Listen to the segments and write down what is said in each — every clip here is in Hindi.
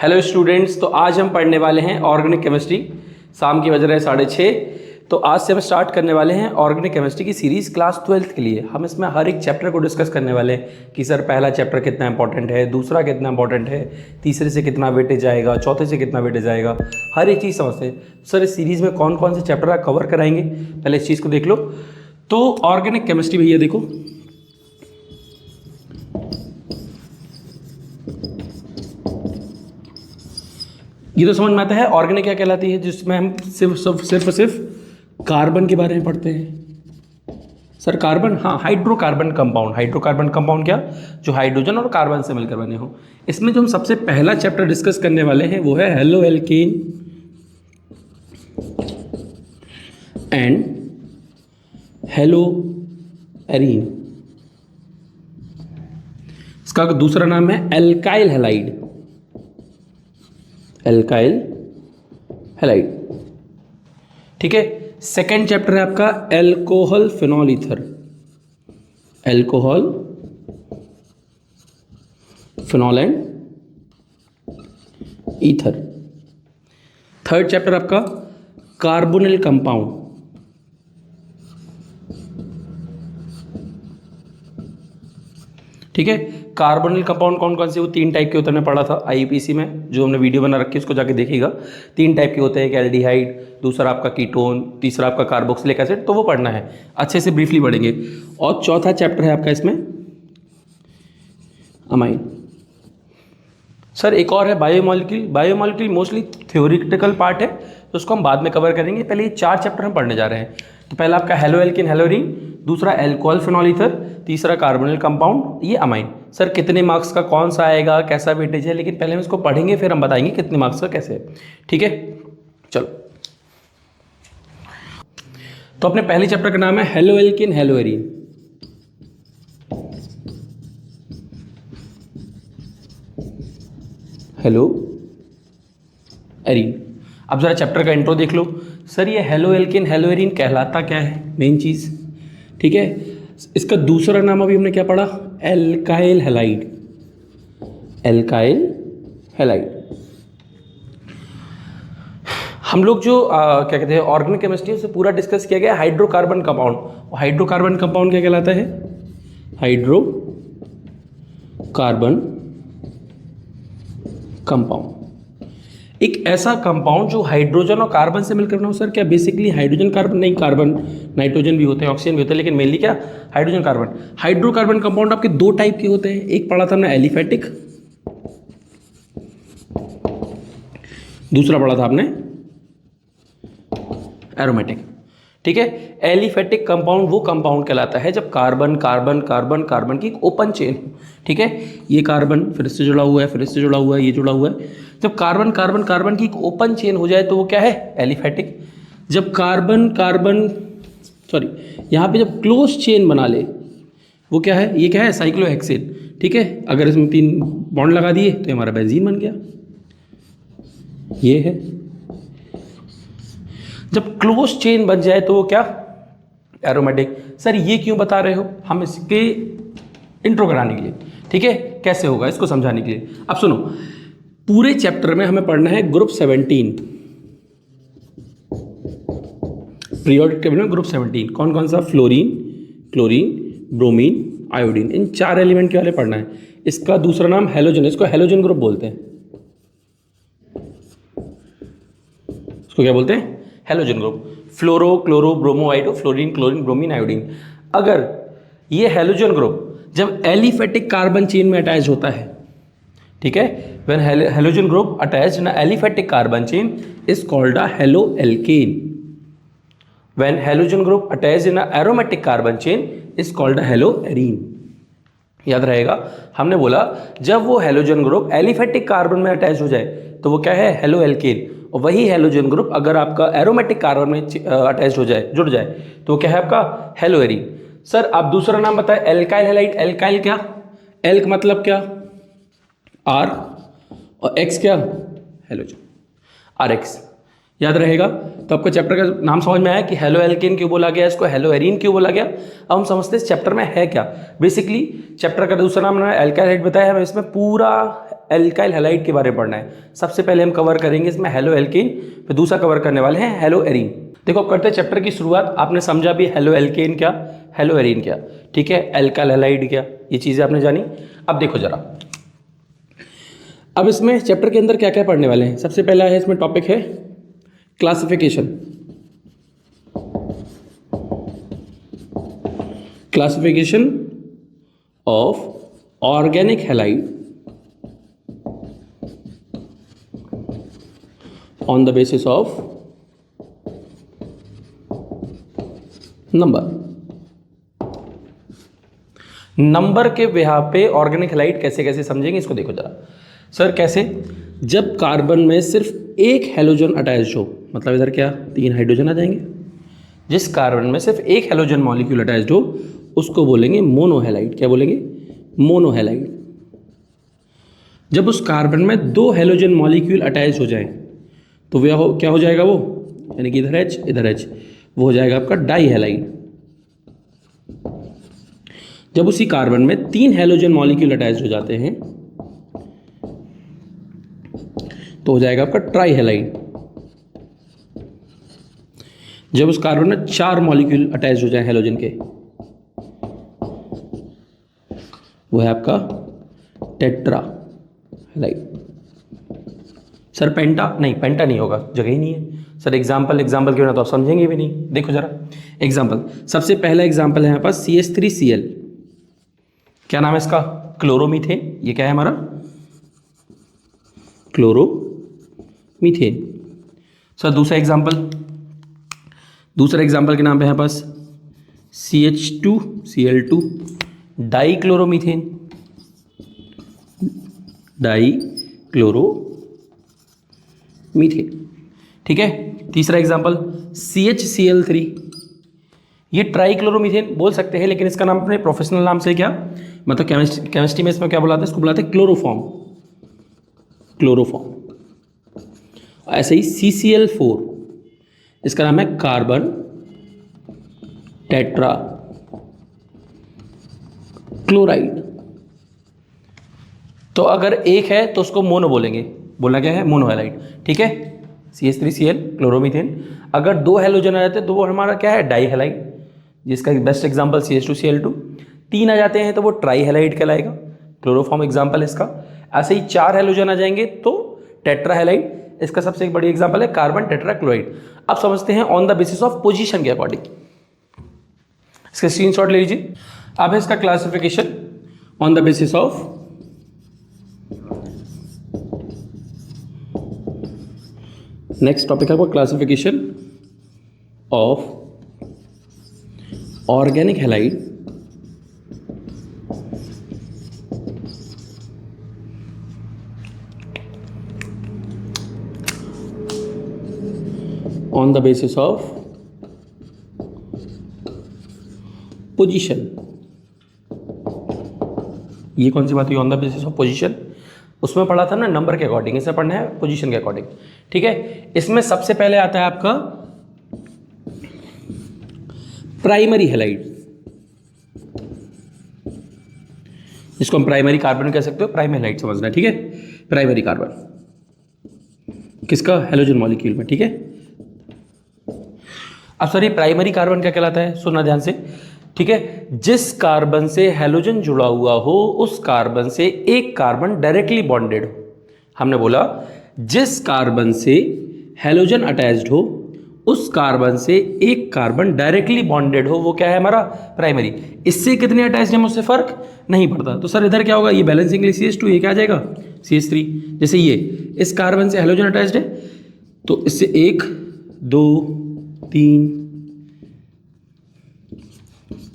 हेलो स्टूडेंट्स, तो आज हम पढ़ने वाले हैं ऑर्गेनिक केमिस्ट्री। शाम की बज रहे हैं 6:30। तो आज से हम स्टार्ट करने वाले हैं ऑर्गेनिक केमिस्ट्री की सीरीज़ क्लास 12th के लिए। हम इसमें हर एक चैप्टर को डिस्कस करने वाले हैं कि सर पहला चैप्टर कितना इंपॉर्टेंट है, दूसरा कितना इंपॉर्टेंट है, तीसरे से कितना वेटेज आएगा, चौथे से कितना वेटेज आएगा, हर एक चीज़ समझते हैं। सर इस सीरीज़ में कौन कौन से चैप्टर आप कवर कराएंगे, पहले इस चीज़ को देख लो। तो ऑर्गेनिक केमिस्ट्री भैया देखो, ये तो समझ में आता है ऑर्गेनिक क्या कहलाती है, जिसमें हम सिर्फ कार्बन के बारे में पढ़ते हैं। सर कार्बन, हाँ, हाइड्रोकार्बन कंपाउंड। हाइड्रोकार्बन कंपाउंड क्या, जो हाइड्रोजन और कार्बन से मिलकर बने हो। इसमें जो हम सबसे पहला चैप्टर डिस्कस करने वाले हैं वो है halo alkane and hello arene. इसका दूसरा नाम है एल्काइल हैलाइड। एल्काइल हैलाइड, ठीक है। सेकेंड चैप्टर है आपका alcohol phenol ether. Alcohol phenol and ether. Third chapter आपका कार्बोनिल कंपाउंड। ठीक है। कार्बोनिल कंपाउंड कौन कौन से, वो 3 टाइप के होते हैं, मैंने पढ़ा था आईपीसी में, जो हमने वीडियो बना रखी है उसको जाके देखिएगा। 3 टाइप के होते हैं, एक एल्डिहाइड, दूसरा आपका कीटोन, तीसरा आपका कार्बोक्सिलिक एसिड। तो वो पढ़ना है, अच्छे से ब्रीफली पढ़ेंगे। और चौथा चैप्टर है आपका इसमें अमाइन। सर एक और है biomolecule. Biomolecule mostly theoretical part है, तो उसको हम बाद में कवर करेंगे। पहले ये 4 चैप्टर हम पढ़ने जा रहे हैं। तो पहला आपका हेलो एल्केन हेलो एरीन, दूसरा एल्कोहल फिनॉल ईथर, तीसरा कार्बोनिल कंपाउंड, ये अमाइन। सर कितने मार्क्स का कौन सा आएगा, कैसा वेटेज है, लेकिन पहले हम इसको पढ़ेंगे फिर हम बताएंगे कितने मार्क्स का कैसे है। ठीक है, चलो। तो अपने पहले चैप्टर का नाम है halo alkane hello arene. Hello arene. अब जरा चैप्टर का इंट्रो देख लो। सर ये हेलो एल्केन हेलो एरीन कहलाता क्या है, मेन चीज़, ठीक है। इसका दूसरा नाम अभी हमने क्या पढ़ा, एल्काइल हैलाइड। Alkyl halide. हम लोग जो क्या कहते हैं ऑर्गेनिक केमिस्ट्री से पूरा डिस्कस किया गया हाइड्रोकार्बन कंपाउंड। हाइड्रोकार्बन कंपाउंड क्या कहलाता है, हाइड्रोकार्बन कंपाउंड, एक ऐसा कंपाउंड जो हाइड्रोजन और कार्बन से मिलकर बना हो। सर क्या बेसिकली हाइड्रोजन कार्बन नहीं, कार्बन नाइट्रोजन भी होते हैं, ऑक्सीजन भी होते हैं, लेकिन मेनली क्या हाइड्रोजन कार्बन। हाइड्रोकार्बन कंपाउंड आपके 2 टाइप के होते हैं, एक पढ़ा था हमने एलिफेटिक, दूसरा पढ़ा था आपने एरोमेटिक। ठीक है। एलिफेटिक कंपाउंड वो कंपाउंड कहलाता है जब कार्बन कार्बन कार्बन कार्बन की एक ओपन चेन, ठीक है, ये कार्बन फिर इससे जुड़ा हुआ है, फिर इससे जुड़ा हुआ है, ये जुड़ा हुआ है। जब कार्बन कार्बन कार्बन की एक ओपन चेन हो जाए तो वो क्या है, एलिफेटिक। जब कार्बन कार्बन सॉरी यहाँ पे जब क्लोज चेन बना ले वो क्या है, ये क्या है, साइक्लोहेक्सेन। ठीक है, अगर इसमें 3 बॉन्ड लगा दिए तो हमारा बेंजीन बन गया, ये है। जब क्लोज चेन बन जाए तो वो क्या, एरोमेटिक। सर ये क्यों बता रहे हो, हम इसके इंट्रो कराने के लिए, ठीक है, कैसे होगा इसको समझाने के लिए। अब सुनो, पूरे चैप्टर में हमें पढ़ना है ग्रुप 17, पीरियोडिक टेबल में ग्रुप 17 कौन कौन सा, फ्लोरीन, क्लोरीन, ब्रोमीन, आयोडीन, इन 4 एलिमेंट के वाले पढ़ना है। इसका दूसरा नाम हेलोजन, इसको हेलोजन ग्रुप बोलते हैं। इसको क्या बोलते हैं, हेलोजन ग्रुप। फ्लोरो, chloro, bromo, आइडो, fluorine, chlorine, bromine, iodine. अगर ये हेलोजन ग्रुप जब एलिफेटिक कार्बन चेन में अटैच होता है, ठीक है, when halogen group attached in aliphatic carbon chain is called a halo alkane. When halogen group attached in aromatic carbon chain is called a hello arene. याद रहेगा, हमने बोला जब वो हेलोजन ग्रुप एलिफेटिक कार्बन में अटैच हो जाए तो वो क्या है, हेलो एल्केन। और वही हेलोजन ग्रुप अगर आपका एरोमेटिक कार्बन में अटैच हो जाए, जुड़ जाए, तो क्या है आपका, हेलो एरीन। सर आप दूसरा नाम बताएं, एल्काइल हैलाइड। एल्काइल क्या, एल्क मतलब क्या, आर, और एक्स क्या, हेलोजन, आर एक्स। याद रहेगा। तो आपको चैप्टर का नाम समझ में आया कि हेलो एल्केन क्यों बोला गया, इसको हेलो एरीन क्यों बोला गया। अब हम समझते हैं इस चैप्टर में है क्या। बेसिकली चैप्टर का दूसरा नाम है एल्काइल हाइड बताया, हमें इसमें पूरा एल्काइल हैलाइड के बारे में पढ़ना है। सबसे पहले हम कवर करेंगे इसमें हेलो एल्केन, फिर दूसरा कवर करने वाले हैं हेलो एरीन। देखो अब करते हैं चैप्टर की शुरुआत। आपने समझा भी हेलो एल्केन क्या, हेलो एरीन क्या, ठीक है, एल्काइल हैलाइड क्या, ये चीज़ें आपने जानी। अब देखो जरा, अब इसमें चैप्टर के अंदर क्या क्या पढ़ने वाले हैं। सबसे पहला है इसमें टॉपिक है classification. Classification of organic halide on the basis of number. Number के बिहार पे ऑर्गेनिक हैलाइड कैसे कैसे समझेंगे इसको देखो जरा। सर कैसे, जब कार्बन में सिर्फ एक हैलोजन अटैच हो, मतलब इधर क्या 3 हाइड्रोजन आ जाएंगे। जिस कार्बन में सिर्फ एक हैलोजन मॉलिक्यूल अटैच्ड हो उसको बोलेंगे मोनोहैलाइड। क्या बोलेंगे, मोनोहैलाइड। जब उस कार्बन में 2 हैलोजन मॉलिक्यूल अटैच हो जाए तो वह क्या हो जाएगा वो, यानी कि इधर H इधर H, वो हो जाएगा आपका डाईहैलाइड। जब उसी कार्बन में 3 हैलोजन मॉलिक्यूल अटैच हो जाते हैं तो हो जाएगा आपका ट्राईहैलाइड। जब उस कार्बन में 4 मॉलिक्यूल अटैच हो जाए हैलोजन के, वो है आपका टेट्राहैलाइड। सर पेंटा नहीं, पेंटा नहीं होगा, जगह ही नहीं है। सर एग्जाम्पल क्यों ना, तो आप समझेंगे भी नहीं। देखो जरा एग्जाम्पल, सबसे पहला एग्जाम्पल है हमारे पास CH3Cl। क्या नाम है इसका, क्लोरोमीथेन। ये क्या है हमारा, क्लोरोमीथेन। सर दूसरा एग्जाम्पल के नाम पे है पास CH2Cl2 डाईक्लोरोमीथेन, ठीक है। तीसरा एग्जाम्पल CHCl3, ये ट्राईक्लोरोमीथेन बोल सकते हैं, लेकिन इसका नाम अपने प्रोफेशनल नाम से क्या, मतलब केमिस्ट्री में इसमें क्या बुलाते हैं, इसको बुलाते हैं क्लोरोफॉर्म। ऐसे ही CCl4, इसका नाम है कार्बन टेट्रा क्लोराइड। तो अगर एक है तो उसको मोनो बोलेंगे, बोलना क्या है, मोनोहैलाइड, ठीक है। CH3Cl chloromethane. अगर 2 हैलोजन आ जाते हैं तो वो हमारा क्या है, डाईहैलाइड, जिसका बेस्ट एग्जांपल CH2Cl2। 3 आ जाते हैं तो वो ट्राईहैलाइड कहलाएगा, क्लोरोफॉर्म एग्जांपल है इसका। ऐसे ही 4 हैलोजन आ जाएंगे तो टेट्राहैलाइड, इसका सबसे एक बड़ी एग्जांपल है कार्बन टेट्राक्लोराइड। अब समझते हैं on the basis of position के अकॉर्डिंग। इसका स्क्रीनशॉट ले लीजिए। अब है इसका classification on the basis of next topic है वो classification of organic halide on the basis of position. ये कौन सी बात हुई, on the basis of position. उसमें पढ़ा था ना नंबर के अकॉर्डिंग, इसे पढ़ना है पोजीशन के अकॉर्डिंग, ठीक है। इसमें सबसे पहले आता है आपका प्राइमरी हैलाइड, इसको हम प्राइमरी कार्बन कह सकते हो, प्राइमरी हैलाइड समझना है, ठीक है। प्राइमरी कार्बन किसका, हैलोजन मॉलिक्यूल में, ठीक है। अब सर ये प्राइमरी कार्बन क्या कहलाता है, सुनना ध्यान से, ठीक है। जिस कार्बन से हैलोजन जुड़ा हुआ हो उस कार्बन से एक कार्बन डायरेक्टली बॉन्डेड हो। हमने बोला जिस कार्बन से हैलोजन अटैच्ड हो उस कार्बन से एक कार्बन डायरेक्टली बॉन्डेड हो, वो क्या है हमारा प्राइमरी। इससे कितने अटैच्ड हैं उससे फर्क नहीं पड़ता। तो सर इधर क्या होगा, ये बैलेंसिंग के लिए CH2, ये क्या आ जाएगा CH3। जैसे ये इस कार्बन से हैलोजन अटैच्ड है तो इससे 1 2 3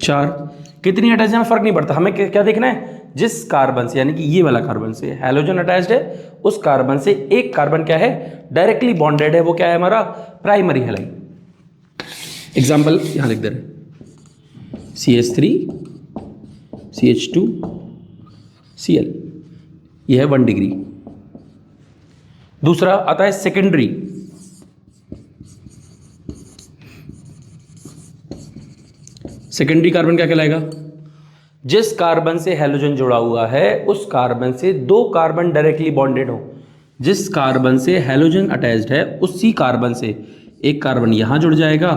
4 कितनी अटैच है फर्क नहीं पड़ता। हमें क्या देखना है, जिस कार्बन से, यानी कि ये वाला कार्बन से हैलोजन अटैच्ड है उस कार्बन से एक कार्बन क्या है डायरेक्टली बॉन्डेड है, वो क्या है हमारा प्राइमरी हैलाइड। एग्जांपल यहां लिख दे रहे, CH3 CH2 Cl, यह है 1 डिग्री। दूसरा आता है सेकेंडरी, सेकेंडरी कार्बन क्या कहलाएगा? जिस कार्बन से हैलोजन जुड़ा हुआ है उस कार्बन से 2 कार्बन डायरेक्टली बॉन्डेड हो। जिस कार्बन से हैलोजन अटैच्ड है उसी कार्बन से एक कार्बन यहाँ जुड़ जाएगा,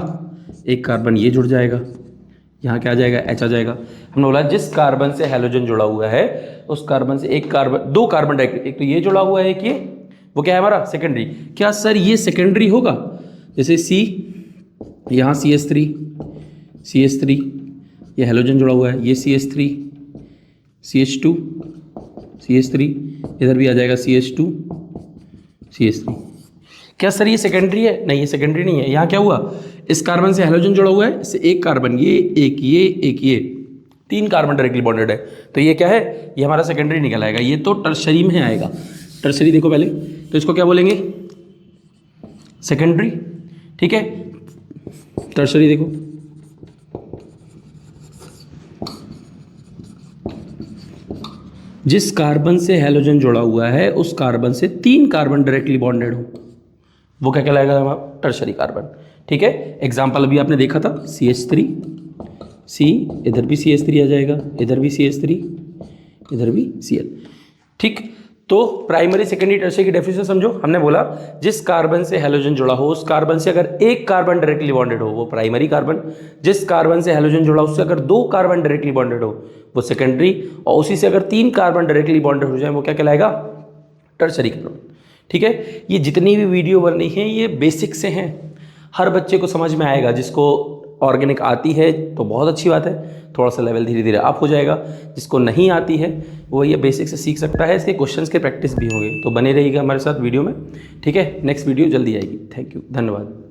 एक कार्बन ये जुड़ जाएगा, यहाँ क्या आ जाएगा, H आ जाएगा। हमने बोला जिस कार्बन से हैलोजन जुड़ा हुआ है उस कार्बन से एक कार्बन 2 कार्बन डायरेक्टली, एक तो ये जुड़ा हुआ है, एक ये, वो क्या है हमारा सेकेंडरी। क्या सर ये सेकेंडरी होगा? जैसे C, यहाँ CH3, ये हैलोजन जुड़ा हुआ है, ये CH3, CH2, CH3, इधर भी आ जाएगा CH2, CH3। क्या सर ये सेकेंडरी है? नहीं, ये सेकेंडरी नहीं है। यहाँ क्या हुआ, इस कार्बन से हैलोजन जुड़ा हुआ है, इससे एक कार्बन ये, एक ये, एक ये, 3 कार्बन डायरेक्टली बॉन्डेड है, तो ये क्या है, ये हमारा सेकेंडरी निकल आएगा। ये तो टर्शरी में आएगा। टर्शरी देखो पहले, तो इसको क्या बोलेंगे, सेकेंडरी, ठीक है। टर्शरी देखो, जिस कार्बन से हैलोजन जुड़ा हुआ है उस कार्बन से 3 कार्बन डायरेक्टली बॉन्डेड हो, वो क्या कहलाएगा हमारा, टर्शरी कार्बन, ठीक है। एग्जाम्पल अभी आपने देखा था CH3, C, इधर भी CH3 आ जाएगा, इधर भी CH3, इधर भी Cl, ठीक। तो प्राइमरी सेकेंडरी टर्शरी की डेफिनेशन समझो। हमने बोला जिस कार्बन से हैलोजन जुड़ा हो उस कार्बन से अगर एक कार्बन डायरेक्टली बॉन्डेड हो वो प्राइमरी कार्बन, जिस कार्बन से हैलोजन जुड़ा उससे अगर 2 कार्बन डायरेक्टली बॉन्डेड हो वो सेकेंडरी, और उसी से अगर 3 कार्बन डायरेक्टली बॉन्डेड हो जाए वो क्या कहलाएगा, टर्शरी कार्बन, ठीक है। ये जितनी भी वीडियो बन रही हैं ये बेसिक से हैं, हर बच्चे को समझ में आएगा। जिसको ऑर्गेनिक आती है तो बहुत अच्छी बात है, थोड़ा सा लेवल धीरे धीरे अप हो जाएगा। जिसको नहीं आती है वो ये बेसिक से सीख सकता है, इसके क्वेश्चंस के प्रैक्टिस भी होंगे। तो बने रहिएगा हमारे साथ वीडियो में, ठीक है। नेक्स्ट वीडियो जल्दी आएगी। थैंक यू, धन्यवाद।